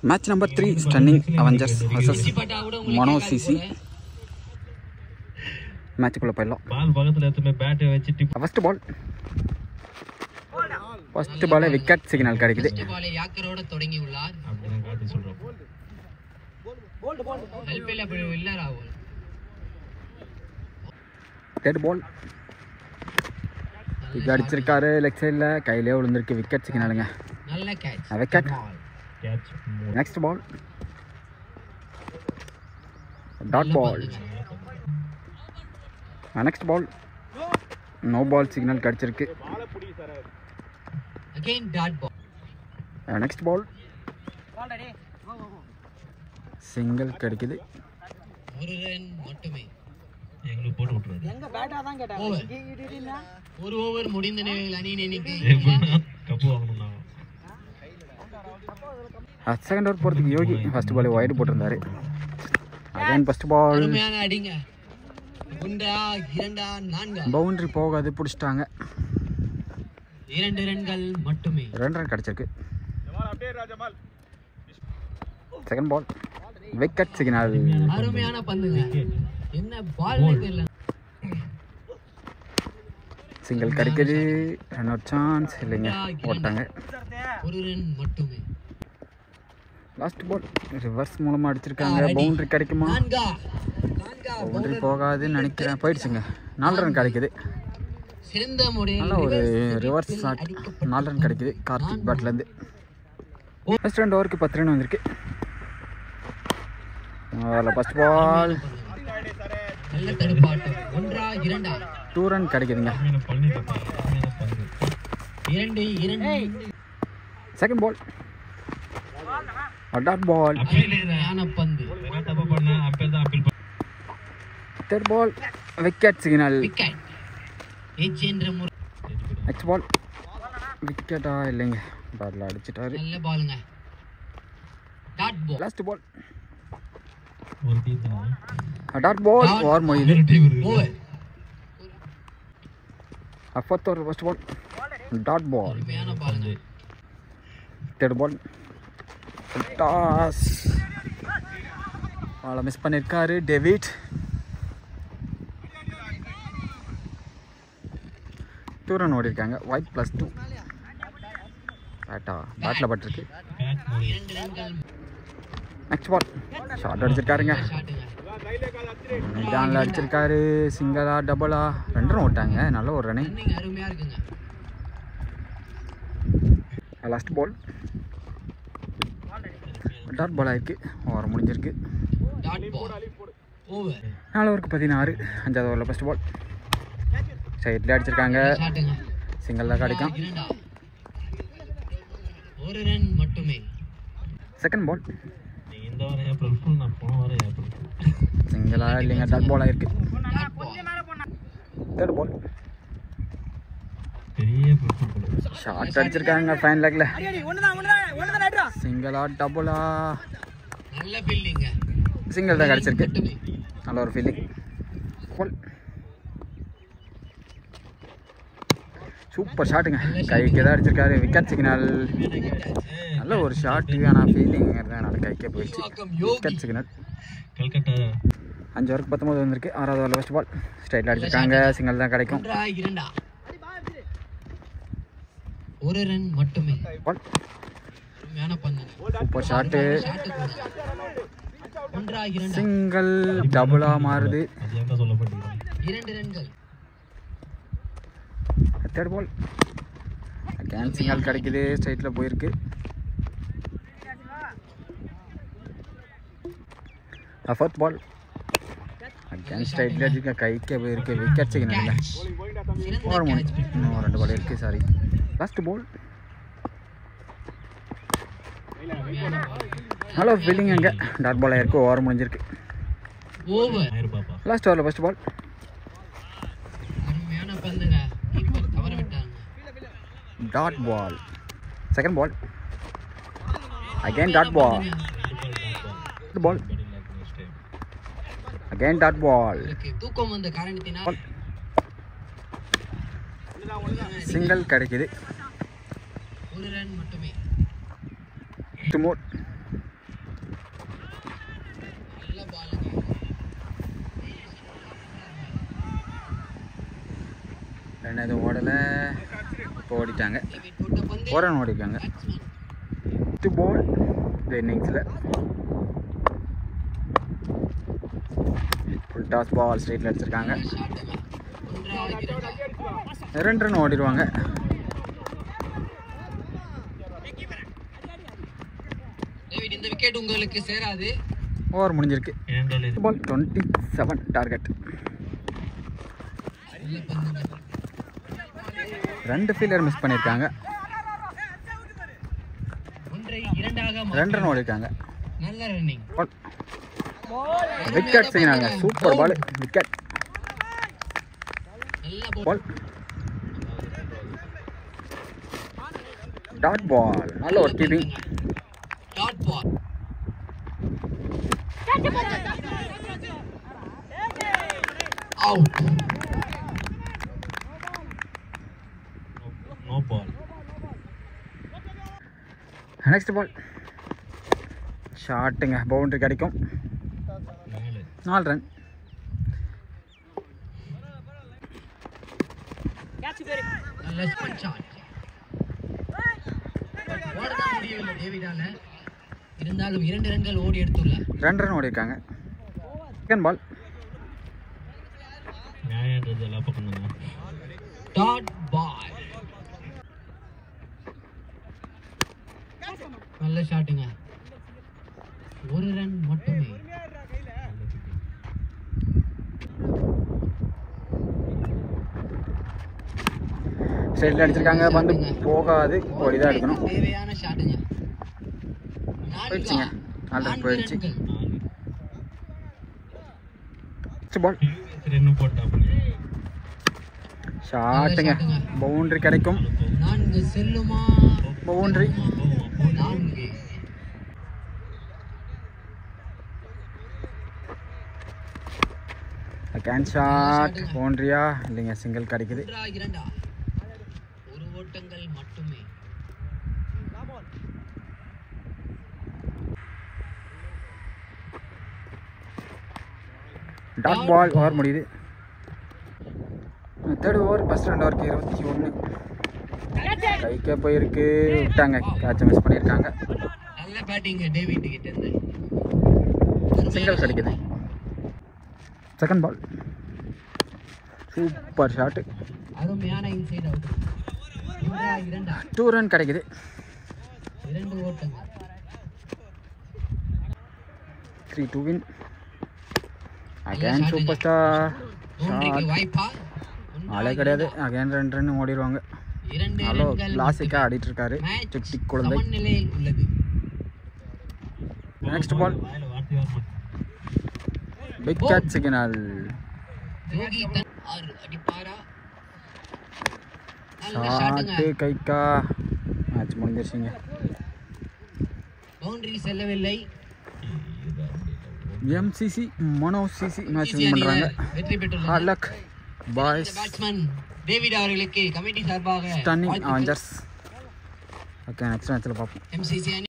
Match number 3 stunning Avengers vs மனோ CC. மேட்சுக்குள்ள போயிடலாம். பால் பக்கத்துல எடுத்து பேட் வச்சிட்டு ஃபர்ஸ்ட் பால் விக்கெட் சிக்னல் கிடைக்குது. ஃபர்ஸ்ட் பால் யாக்கரோட தொடங்கி உள்ளார். அப்படினா காட்டி சொல்றோம். ஹெல்ப்ல அப்படி இல்ல ராகுல். டெட் பால் விக்கெட் அடிச்சிருக்காரு. லெக் சைடுல கையிலே விழுந்திருக்கு. விக்கெட் சிக்னலுங்க. நல்ல கேட்ச். விக்கெட். கேட்ச். நெக்ஸ்ட் பால் டாட் பால். Next ball no ball signal கிடைச்சிருக்கு. Again dot ball. நெக்ஸ்ட் பால் சிங்கிள் கிடைக்குது. ஒரு ரன் மட்டுமே. எங்களுக்கு போட்டு விட்டுறாரு. எங்க பேட்டா தான் கேட்டாங்க. ஒரு ஓவர் முடிந்த நிலையில் அணி எண்ணிக்கை கப்பு வாங்கணும் நான். செகண்ட் ஓவர் போகிறதுக்கு யோகி ஃபர்ஸ்ட் பால் வைடு போட்டிருந்தாரு. அகைன் ஃபர்ஸ்ட் பால் அருமையான அடிங்க. ஒன்றா இரண்டா நான்கா. பவுண்டரி போகாது, பிடிச்சிட்டாங்க. 2 ரன்கள் மட்டுமே. 2 ரன் கிடைச்சிருக்கு. Second ball wicket signal. அருமையான பந்துங்க. என்ன பால்னே தெரியல. சிங்கிள் கிடைக்குது. ரன் அவுட் சான்ஸ் இல்லைங்க, போட்டாங்க. ஒரு ரன் மட்டுமே. லாஸ்ட் பால் ரிவர்ஸ் மூலமாக அடிச்சிருக்காங்க. பவுண்டரி கிடைக்குமா? நான்கா. பவுண்டரி போகாதுன்னு நினைக்கிறேன். போயிடுச்சுங்க. 4 ரன் கிடைக்குது. சிறந்த முறையில் நல்ல ஒரு ரிவர்ஸ் ஷாட். 4 ரன் கிடைக்குது கார்த்திக் பேட்லேருந்து. ஃபர்ஸ்ட் 2 ஓவருக்கு 10 ரன் வந்திருக்கு. ஃபர்ஸ்ட் பால் நல்ல தடுப்பாட்டம். ஒன்றா இரண்டா. 2 ரன் கிடைக்குதுங்க. பண்ணி பாப்பா. இரண்டு. Second ball dot ball. அருமையான பந்து. என்ன தப்பு பண்ண அப்பே தான் appeal. Third ball wicket signal. Wicket. ஏச் என்ற முறை. நெக்ஸ்ட் பால் விக்கெட்டா இல்லைங்க, பேட்டில் அடிச்சிட்டாரு. நல்ல பாலுங்க. Dot ball. லாஸ்ட் பால் ஒரு டீம் தான். டாட் பால் ஓவர் முடியுது. Over. Fourth over first ball dot ball. அருமையான பாலுங்க. Third ball toss. பாலை மிஸ் பண்ணியிருக்காரு டேவிட். 2 ரன் ஓடி இருக்காங்க. ஒயிட் +2. பேட்டில் பட்டிருக்கு. பேட் மோடி. 2 ரன்கள். நெக்ஸ்ட் பால் ஷார்ட் அடிச்சிருக்காருங்க. ஷாட்டுங்க. டான்ல அடிச்சிருக்காரு. சிங்கிளா டபுளா 2 ரன் ஓட்டாங்க. நல்ல ஒரு ரன். ரன்னிங் அருமையா இருக்குங்க. லாஸ்ட் பால் டாட் பால் ஆயிருக்கு. ஓவர் முடிஞ்சிருக்கு. Dot ball. ஓவர். 4 ஓவருக்கு 16. 5வது ஓவரில் ஃபர்ஸ்ட் பால் சைட்ல அடிச்சிருக்காங்க. ஷாட்டுங்க. சிங்கிள் தான் கிடைக்கும். இரண்டா. ஒரு ரன் மட்டுமே. செகண்ட் பால் நீ இந்த வாரம் ஏப்ரல் ஃபுல், நான் போன வாரம் ஏப்ரல் ஃபுல். சிங்கிளா இல்லைங்க, டாட் பால் ஆயிருக்கு. Dot ball. தேர்ட் பால் பெரிய ஏப்ரல் ஃபுல். ஷார்ட் அடிச்சிருக்காங்க ஃபைன் லெக்ல. சிங்கிளா டபுளா? நல்ல ஃபீல்டிங்க. சிங்கிள் தான் கிடைச்சிருக்கு. மட்டுமே. நல்ல ஒரு ஃபீல்டிங். பால் சூப்பர் ஷாட்டுங்க. கைக்கு தான் அடிச்சிருக்காரு. Wicket signal. நல்ல ஒரு ஷாட்டு, ஆனால் ஃபீல்டிங் நல்ல கைக்கே போயிடுச்சு. Wicket signal. கல்கட்டா 5 ஓவருக்கு 19 வந்திருக்கு. 6வது ஓவரில் ஃபர்ஸ்ட் பால் ஸ்ட்ரைட்டில் அடிச்சிருக்காங்க. சிங்கிள் தான் கிடைக்கும். ஒன்றா இரண்டா. ஒரு ரன் மட்டுமே. பால் அருமையான பந்துங்க. Super shot. ஷாட்டு கூட. ஒன்றா இரண்டா. சிங்கிள் டபுளா மாறுது. அது என்ன சொல்லப்பட்டிருக்காங்க. 2 ரன்கள். தேர்ட் பால் அகேன் சிங்கிள் கிடைக்குது. ஸ்ட்ரைட்டில் போயிருக்கு. ஃபோர்த் பால் அகேன் ஸ்ட்ரைட்டில் அடிக்க கைக்கே போயிருக்கு. Wicket signal. ஓவர் முடிஞ்சு. இன்னும் 2 பால் இருக்குது. Sorry. Last ball hello fielding. அங்கே டாட் பால் ஆயிருக்கு. ஓவர் முடிஞ்சிருக்கு. ஓவர். ஆயிரம் பாப்பா. லாஸ்ட் ஓவரில் ஃபர்ஸ்ட் பால் அருமையான பந்துங்க. கீப்பர் தவற விட்டாங்க. Dot ball. Second ball again dot ball. Ball again dot ball. தூக்கம் வந்த காரணத்தினால் சிங்கிள் கிடைக்குது. ஒரு ரன் மட்டுமே. to more ரெண்டு எதுவும் ஓடலை, இப்போ ஓடிட்டாங்க. போட்ட பந்து ஒரு ரன் ஓடிருக்காங்க. 2 பால் இந்த இன்னிங்ஸில். ஃபுல் டாஸ் பால் ஸ்ட்ரைட்டில் அடிச்சிருக்காங்க. ஷாட்டுங்க 1 2 ரன் ஓடிடுவாங்க. டேவிட் இந்த விக்கெட் உங்களுக்கு சேராது. ஓவர் முடிஞ்சிருக்கு. பால் 27 டார்கெட். 2 ஃபீல்டர் மிஸ் பண்ணியிருக்காங்க. 2 ரன் ஓடிருக்காங்க. நல்ல ரன்னிங். விக்கெட் செய்யறாங்க. Super ball. விக்கெட் நல்ல பால். Dot ball. நல்ல ஒரு keeping. Dot ball. Out. No ball. Next ball ஷாட்டுங்க. பவுண்டரி கிடைக்கும். 4 ரன். நல்ல ஷாட். ஓடதான் முடியவில்லை டேவிடால. இருந்தாலும் 2 ரன்கள் ஓடி எடுத்துள்ளார். 2 ரன் ஓடிருக்காங்க. செகண்ட் பால் நியாயன்றது எல்லா பக்கம் தான். Dot ball. நல்ல ஷாட்டுங்க. 1 ரன் மட்டுமே. ஸ்ட்ரைட்டில் அடிச்சிருக்காங்க. பந்து போகாது. ஓடி தான் எடுக்கணும். தேவையான ஷாட்டுங்க. போயிடுச்சுங்க. 4 ரன் போயிடுச்சு. நெக்ஸ்ட் பால் ரெண்டு போட்டா ஷாட்டுங்க. பவுண்டரி கிடைக்கும். 4 செல்லுமா? பவுண்டரி. 4. Again shot. பவுண்டரியா இல்லைங்க, சிங்கிள் கிடைக்குது. 2 ஒரு ஓட்டங்கள் மட்டுமே. Dot ball. ஓவர் முடியுது. தேர்ட் ஓவர் ஃபர்ஸ்ட் 2 ஓவருக்கு 21. கைக்கே போயிருக்கு. விட்டாங்க. கேட்சை மிஸ் பண்ணியிருக்காங்க. நல்ல பேட்டிங் டேவிட் கிட்ட இருந்து. சிங்கிள் கிடைக்குது. Second ball super shot. அருமையான இன்சைட் அவுட். 2 ரன் கிடைக்குது. 2 ஓட்டங்கள். 3-2 வின். அகேன் சூப்பர் ஸ்டார் பவுண்டரிக்கு ஷாட். வாய்ப்பா? ஆளே கிடையாது. Again 2 run ஓடிடுவாங்க. 2 ஹலோ ரன்கள். கிளாசிக்காக ஆடிட்டு இருக்காரு மேட்ச் சுட்டி குழந்தை. சமநிலையில் உள்ளது. நெக்ஸ்ட் பால் வாயில வார்த்தை வர மாட்டேன். Big catch signal. யோகி தன் 6 அடிப்பாரா? நல்ல ஷாட்டுங்க. ஷாட்டு கைக்கா. மேட்ச் முடிஞ்சிருச்சுங்க. பவுண்டரி செல்லவில்லை. MCC Mano CC match win பண்ணுறாங்க. வெற்றி பெற்றுள்ளனர். Hard luck boys. Batsman David அவர்களுக்கு கமிட்டி சார்பாக ஸ்டன்னிங் அவெஞ்சர்ஸ். ஓகே நெக்ஸ்ட் மேட்ச்சில் பார்ப்போம். MCC